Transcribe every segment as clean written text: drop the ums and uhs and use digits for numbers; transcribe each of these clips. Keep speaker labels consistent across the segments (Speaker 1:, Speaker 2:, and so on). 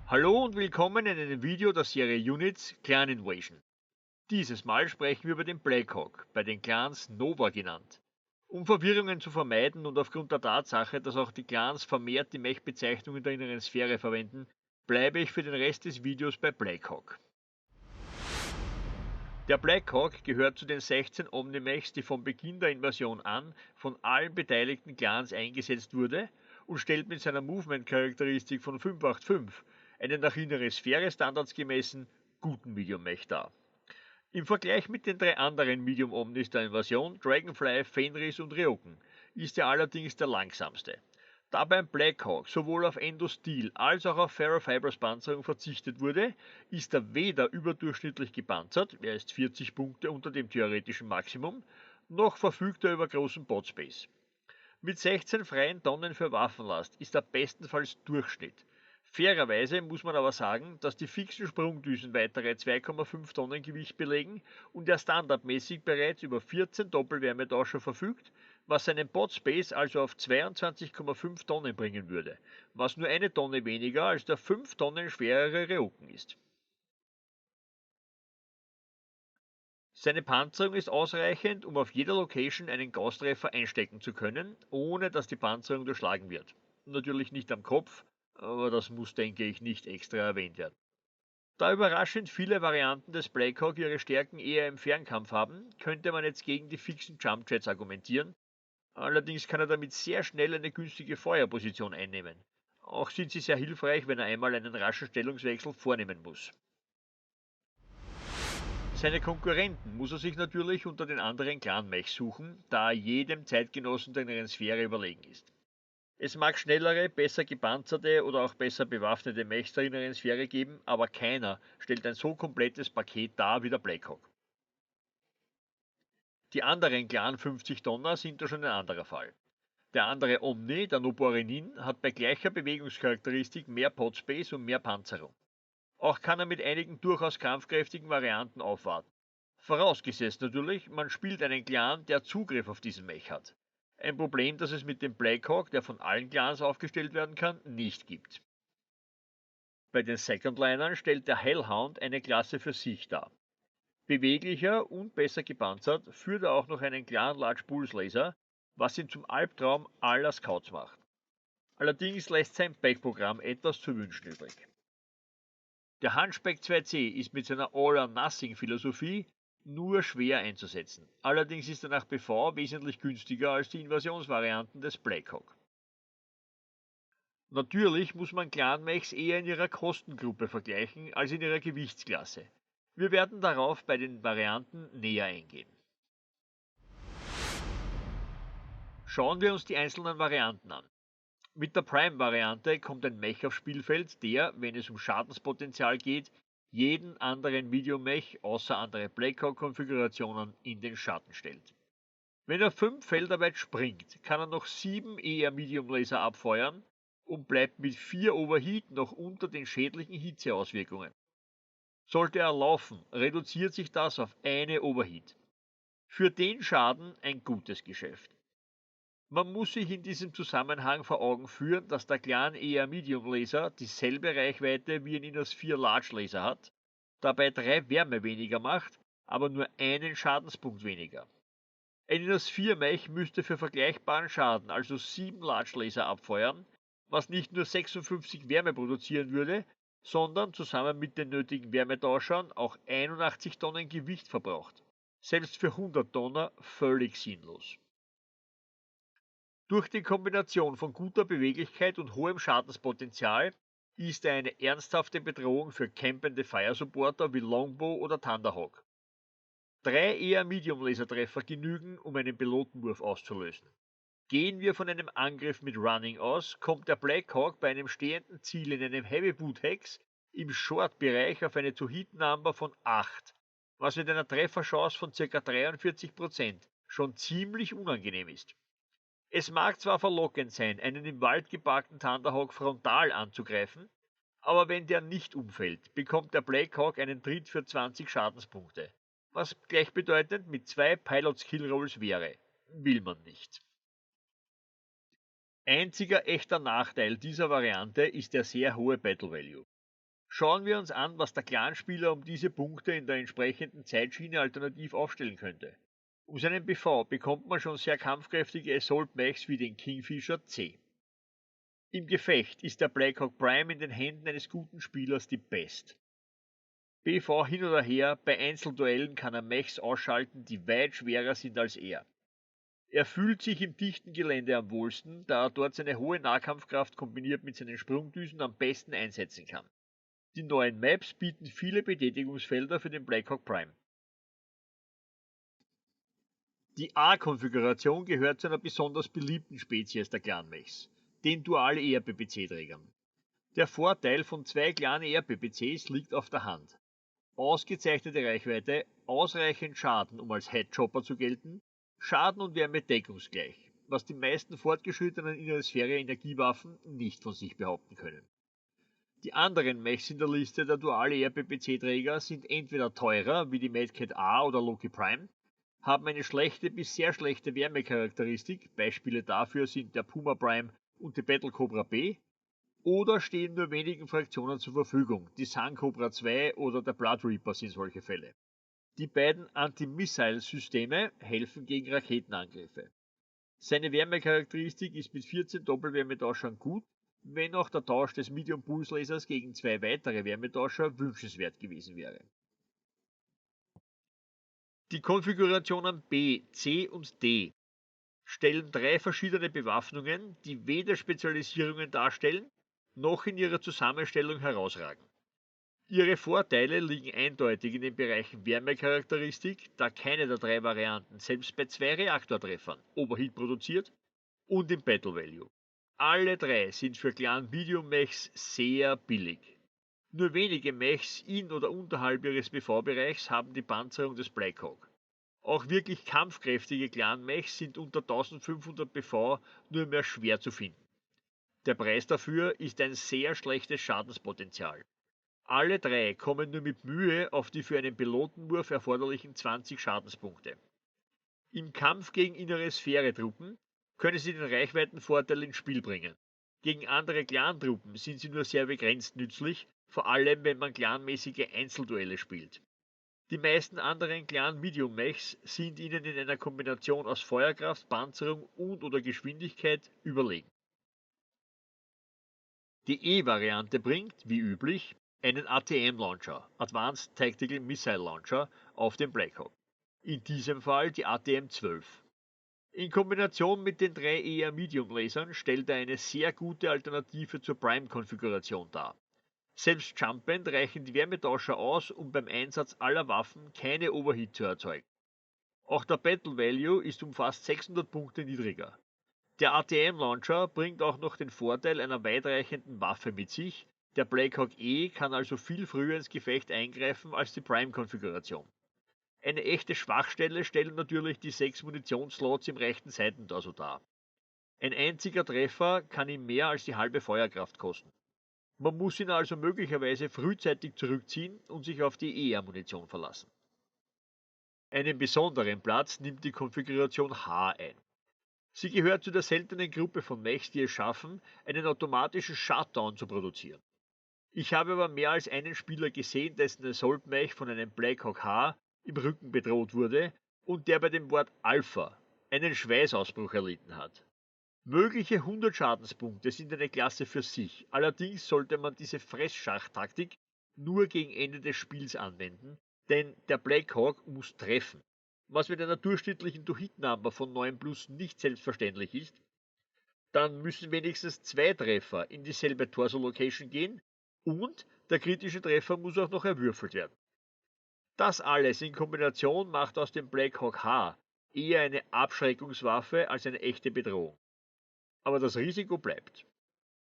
Speaker 1: Hallo und willkommen in einem Video der Serie Units Clan Invasion. Dieses Mal sprechen wir über den Blackhawk, bei den Clans Nova genannt. Um Verwirrungen zu vermeiden und aufgrund der Tatsache, dass auch die Clans vermehrt die Mech-Bezeichnung in der inneren Sphäre verwenden, bleibe ich für den Rest des Videos bei Blackhawk. Der Blackhawk gehört zu den 16 Omnimechs, die von Beginn der Invasion an von allen beteiligten Clans eingesetzt wurde und stellt mit seiner Movement-Charakteristik von 585 einen nach innere Sphäre Standards gemessen guten Medium-Mech dar. Im Vergleich mit den drei anderen Medium Omnis der Invasion, Dragonfly, Fenris und Ryoken, ist er allerdings der langsamste. Da beim Blackhawk sowohl auf Endosteel als auch auf Ferrofibers Panzerung verzichtet wurde, ist er weder überdurchschnittlich gepanzert, er ist 40 Punkte unter dem theoretischen Maximum, noch verfügt er über großen Botspace. Mit 16 freien Tonnen für Waffenlast ist er bestenfalls Durchschnitt. Fairerweise muss man aber sagen, dass die fixen Sprungdüsen weitere 2,5 Tonnen Gewicht belegen und er standardmäßig bereits über 14 Doppelwärmetauscher verfügt, was seinen Botspace also auf 22,5 Tonnen bringen würde, was nur eine Tonne weniger als der 5 Tonnen schwerere Ryoken ist. Seine Panzerung ist ausreichend, um auf jeder Location einen Gauss-Treffer einstecken zu können, ohne dass die Panzerung durchschlagen wird. Natürlich nicht am Kopf, aber das muss, denke ich, nicht extra erwähnt werden. Da überraschend viele Varianten des Blackhawk ihre Stärken eher im Fernkampf haben, könnte man jetzt gegen die fixen Jumpjets argumentieren. Allerdings kann er damit sehr schnell eine günstige Feuerposition einnehmen. Auch sind sie sehr hilfreich, wenn er einmal einen raschen Stellungswechsel vornehmen muss. Seine Konkurrenten muss er sich natürlich unter den anderen Clan-Mechs suchen, da er jedem Zeitgenossen der inneren Sphäre überlegen ist. Es mag schnellere, besser gepanzerte oder auch besser bewaffnete Mechs der inneren Sphäre geben, aber keiner stellt ein so komplettes Paket dar wie der Blackhawk. Die anderen Clan 50 Tonner sind da schon ein anderer Fall. Der andere Omni, der Noborinin, hat bei gleicher Bewegungscharakteristik mehr Podspace und mehr Panzerung. Auch kann er mit einigen durchaus kampfkräftigen Varianten aufwarten. Vorausgesetzt natürlich, man spielt einen Clan, der Zugriff auf diesen Mech hat. Ein Problem, das es mit dem Blackhawk, der von allen Clans aufgestellt werden kann, nicht gibt. Bei den Secondlinern stellt der Hellhound eine Klasse für sich dar. Beweglicher und besser gepanzert führt er auch noch einen klaren Large Pulse Laser, was ihn zum Albtraum aller Scouts macht. Allerdings lässt sein Backprogramm etwas zu wünschen übrig. Der Hunchback 2C ist mit seiner All-or-Nothing-Philosophie nur schwer einzusetzen. Allerdings ist er nach PV wesentlich günstiger als die Invasionsvarianten des Blackhawk. Natürlich muss man Clan-Mechs eher in ihrer Kostengruppe vergleichen als in ihrer Gewichtsklasse. Wir werden darauf bei den Varianten näher eingehen. Schauen wir uns die einzelnen Varianten an. Mit der Prime-Variante kommt ein Mech aufs Spielfeld, der, wenn es um Schadenspotenzial geht, jeden anderen Medium-Mech außer andere Blackhawk-Konfigurationen in den Schatten stellt. Wenn er 5 Felder weit springt, kann er noch 7 eher Medium-Laser abfeuern und bleibt mit 4 Overheat noch unter den schädlichen Hitzeauswirkungen. Sollte er laufen, reduziert sich das auf eine Overheat. Für den Schaden ein gutes Geschäft. Man muss sich in diesem Zusammenhang vor Augen führen, dass der Clan eher Medium Laser dieselbe Reichweite wie ein Innos 4 Large Laser hat, dabei 3 Wärme weniger macht, aber nur einen Schadenspunkt weniger. Ein Innos 4 Mech müsste für vergleichbaren Schaden also 7 Large Laser abfeuern, was nicht nur 56 Wärme produzieren würde, sondern zusammen mit den nötigen Wärmetauschern auch 81 Tonnen Gewicht verbraucht. Selbst für 100 Tonner völlig sinnlos. Durch die Kombination von guter Beweglichkeit und hohem Schadenspotenzial ist er eine ernsthafte Bedrohung für campende Fire-Supporter wie Longbow oder Thunderhawk. 3 eher Medium-Lasertreffer genügen, um einen Pilotenwurf auszulösen. Gehen wir von einem Angriff mit Running aus, kommt der Blackhawk bei einem stehenden Ziel in einem Heavy Boot Hex im Short-Bereich auf eine To-Hit-Number von 8, was mit einer Trefferchance von ca. 43% schon ziemlich unangenehm ist. Es mag zwar verlockend sein, einen im Wald geparkten Thunderhawk frontal anzugreifen, aber wenn der nicht umfällt, bekommt der Blackhawk einen Tritt für 20 Schadenspunkte, was gleichbedeutend mit 2 Pilot-Skill-Rolls wäre. Will man nicht. Einziger echter Nachteil dieser Variante ist der sehr hohe Battle Value. Schauen wir uns an, was der Clanspieler um diese Punkte in der entsprechenden Zeitschiene alternativ aufstellen könnte. Um seinen BV bekommt man schon sehr kampfkräftige Assault Mechs wie den Kingfisher C. Im Gefecht ist der Blackhawk Prime in den Händen eines guten Spielers die Best. BV hin oder her, bei Einzelduellen kann er Mechs ausschalten, die weit schwerer sind als er. Er fühlt sich im dichten Gelände am wohlsten, da er dort seine hohe Nahkampfkraft kombiniert mit seinen Sprungdüsen am besten einsetzen kann. Die neuen Maps bieten viele Betätigungsfelder für den Blackhawk Prime. Die A-Konfiguration gehört zu einer besonders beliebten Spezies der Clan-Mechs, den Dual-ERPPC-Trägern. Der Vorteil von zwei Clan-ERPPCs liegt auf der Hand. Ausgezeichnete Reichweite, ausreichend Schaden, um als Headchopper zu gelten, Schaden und Wärme deckungsgleich, was die meisten fortgeschrittenen Inneresphäre-Energiewaffen nicht von sich behaupten können. Die anderen Mechs in der Liste der Dual-ERPPC-Träger sind entweder teurer, wie die Madcat A oder Loki Prime, haben eine schlechte bis sehr schlechte Wärmecharakteristik, Beispiele dafür sind der Puma Prime und die Battle Cobra B, oder stehen nur wenigen Fraktionen zur Verfügung, die Sun Cobra 2 oder der Blood Reaper sind solche Fälle. Die beiden Anti-Missile-Systeme helfen gegen Raketenangriffe. Seine Wärmecharakteristik ist mit 14 Doppelwärmetauschern gut, wenn auch der Tausch des Medium Pulse Lasers gegen zwei weitere Wärmetauscher wünschenswert gewesen wäre. Die Konfigurationen B, C und D stellen drei verschiedene Bewaffnungen, die weder Spezialisierungen darstellen, noch in ihrer Zusammenstellung herausragen. Ihre Vorteile liegen eindeutig in den Bereichen Wärmecharakteristik, da keine der drei Varianten selbst bei zwei Reaktortreffern Overheat produziert, und im Battle Value. Alle drei sind für Clan Medium Mechs sehr billig. Nur wenige Mechs in oder unterhalb ihres BV-Bereichs haben die Panzerung des Blackhawk. Auch wirklich kampfkräftige Clan-Mechs sind unter 1500 BV nur mehr schwer zu finden. Der Preis dafür ist ein sehr schlechtes Schadenspotenzial. Alle drei kommen nur mit Mühe auf die für einen Pilotenwurf erforderlichen 20 Schadenspunkte. Im Kampf gegen innere Sphäre-Truppen können sie den Reichweitenvorteil ins Spiel bringen. Gegen andere Clan-Truppen sind sie nur sehr begrenzt nützlich, vor allem wenn man clanmäßige Einzelduelle spielt. Die meisten anderen Clan-Medium-Mechs sind ihnen in einer Kombination aus Feuerkraft, Panzerung und/oder Geschwindigkeit überlegen. Die E-Variante bringt, wie üblich, einen ATM-Launcher, Advanced Tactical Missile Launcher, auf den Blackhawk. In diesem Fall die ATM-12. In Kombination mit den drei eher Medium-Lasern stellt er eine sehr gute Alternative zur Prime-Konfiguration dar. Selbst jumpend reichen die Wärmetauscher aus, um beim Einsatz aller Waffen keine Overheat zu erzeugen. Auch der Battle Value ist um fast 600 Punkte niedriger. Der ATM-Launcher bringt auch noch den Vorteil einer weitreichenden Waffe mit sich, der Blackhawk E kann also viel früher ins Gefecht eingreifen als die Prime-Konfiguration. Eine echte Schwachstelle stellen natürlich die 6 Munitionsslots im rechten Seitentorso dar. Ein einziger Treffer kann ihm mehr als die halbe Feuerkraft kosten. Man muss ihn also möglicherweise frühzeitig zurückziehen und sich auf die ER-Munition verlassen. Einen besonderen Platz nimmt die Konfiguration H ein. Sie gehört zu der seltenen Gruppe von Mechs, die es schaffen, einen automatischen Shutdown zu produzieren. Ich habe aber mehr als einen Spieler gesehen, dessen Assault Mech von einem Blackhawk H im Rücken bedroht wurde und der bei dem Wort Alpha einen Schweißausbruch erlitten hat. Mögliche 100 Schadenspunkte sind eine Klasse für sich, allerdings sollte man diese Fressschachtaktik nur gegen Ende des Spiels anwenden, denn der Blackhawk muss treffen. Was mit einer durchschnittlichen To-Hit-Number von 9 plus nicht selbstverständlich ist, dann müssen wenigstens 2 Treffer in dieselbe Torso-Location gehen und der kritische Treffer muss auch noch erwürfelt werden. Das alles in Kombination macht aus dem Blackhawk H eher eine Abschreckungswaffe als eine echte Bedrohung. Aber das Risiko bleibt.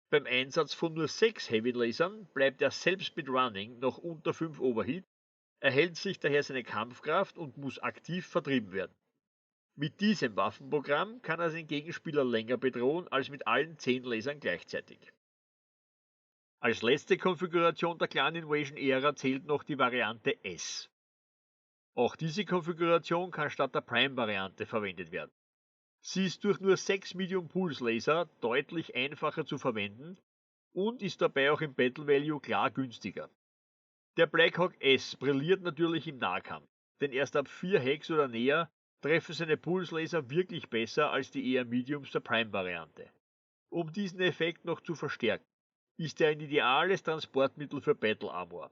Speaker 1: Beim Einsatz von nur 6 Heavy Lasern bleibt er selbst mit Running noch unter 5 Overheat, erhält sich daher seine Kampfkraft und muss aktiv vertrieben werden. Mit diesem Waffenprogramm kann er seinen Gegenspieler länger bedrohen als mit allen 10 Lasern gleichzeitig. Als letzte Konfiguration der Clan Invasion Ära zählt noch die Variante S. Auch diese Konfiguration kann statt der Prime-Variante verwendet werden. Sie ist durch nur 6 Medium Pulse Laser deutlich einfacher zu verwenden und ist dabei auch im Battle Value klar günstiger. Der Blackhawk S brilliert natürlich im Nahkampf, denn erst ab 4 Hex oder näher treffen seine Pulslaser wirklich besser als die eher Mediums der Prime-Variante. Um diesen Effekt noch zu verstärken, ist er ein ideales Transportmittel für Battle Armor.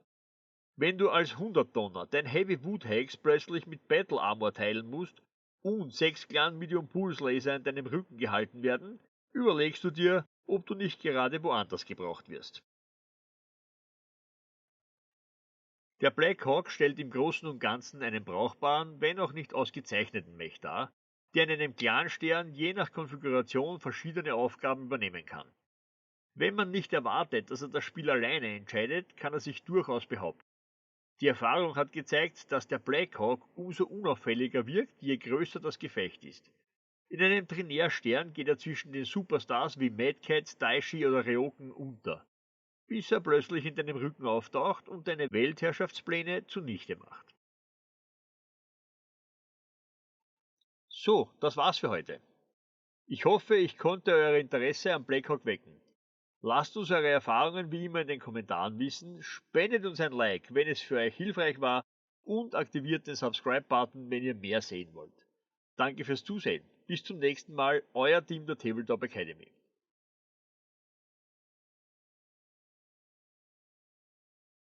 Speaker 1: Wenn du als 100-Tonner dein Heavy Wood Hex plötzlich mit Battle Armor teilen musst und 6 Clan Medium Pulse Laser in deinem Rücken gehalten werden, überlegst du dir, ob du nicht gerade woanders gebraucht wirst. Der Black Hawk stellt im Großen und Ganzen einen brauchbaren, wenn auch nicht ausgezeichneten Mech dar, der in einem Clanstern je nach Konfiguration verschiedene Aufgaben übernehmen kann. Wenn man nicht erwartet, dass er das Spiel alleine entscheidet, kann er sich durchaus behaupten. Die Erfahrung hat gezeigt, dass der Black Hawk umso unauffälliger wirkt, je größer das Gefecht ist. In einem Trinärstern geht er zwischen den Superstars wie Mad Cat, Daishi oder Ryoken unter, bis er plötzlich in deinem Rücken auftaucht und deine Weltherrschaftspläne zunichte macht. So, das war's für heute. Ich hoffe, ich konnte euer Interesse am Blackhawk wecken. Lasst uns eure Erfahrungen wie immer in den Kommentaren wissen, spendet uns ein Like, wenn es für euch hilfreich war und aktiviert den Subscribe-Button, wenn ihr mehr sehen wollt. Danke fürs Zusehen. Bis zum nächsten Mal, euer Team der Tabletop Academy.